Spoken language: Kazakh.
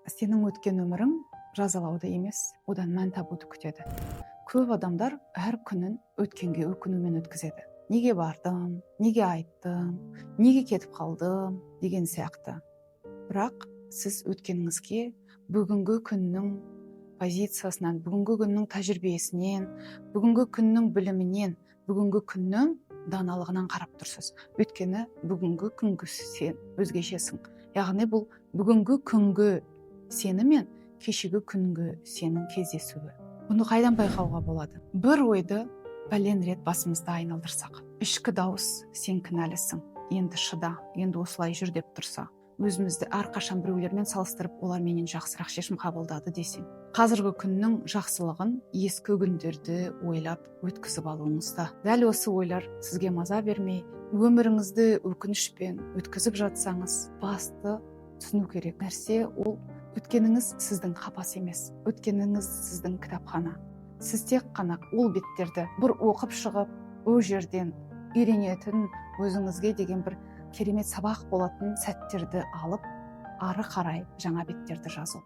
сенің өткен өмірің жазалауды емес, одан мән табуды күтеді. Көп адамдар әр күнін өткенге өкінумен өткізеді. Неге бардым, неге айттым, неге кетіп қалдым деген сияқты. Бірақ сіз өткеніңізге бүгінгі күннің позициясынан, бүгінгі күннің тәжірибесінен, бүгінгі күннің білімінен, бүгінгі күннің даналығынан қарап тұрсыз. Өйткені бүгінгі күнгі сен өзгешесің. Яғни бұл бүгінгі күнгі сені мен кешегі күнгі сенің кездесуі. Бұны қайдан байқауға болады? Бір ойды бәлен рет басымызда айналдырсақ, ішкі дауыс сен кінәлісің, енді шыда, енді осылай жүр деп тұрса, өзімізді әрқашан біреулермен салыстырып, олар менен жақсырақ шешім қабылдады десең, қазіргі күннің жақсылығын ескі күндерді ойлап өткізіп алуыңызда. Дәл осы ойлар сізге маза бермей, өміріңізді өкінішпен өткізіп жатсаңыз, басты түсіну керек нәрсе ол өткеніңіз сіздің қапас емес, өткеніңіз сіздің кітапхана. Сіз тек қана ол беттерді бір оқып шығып, ол жерден үйренетін, өзіңізге деген бір керемет сабақ болатын сәттерді алып, ары қарай жаңа беттерді жазу.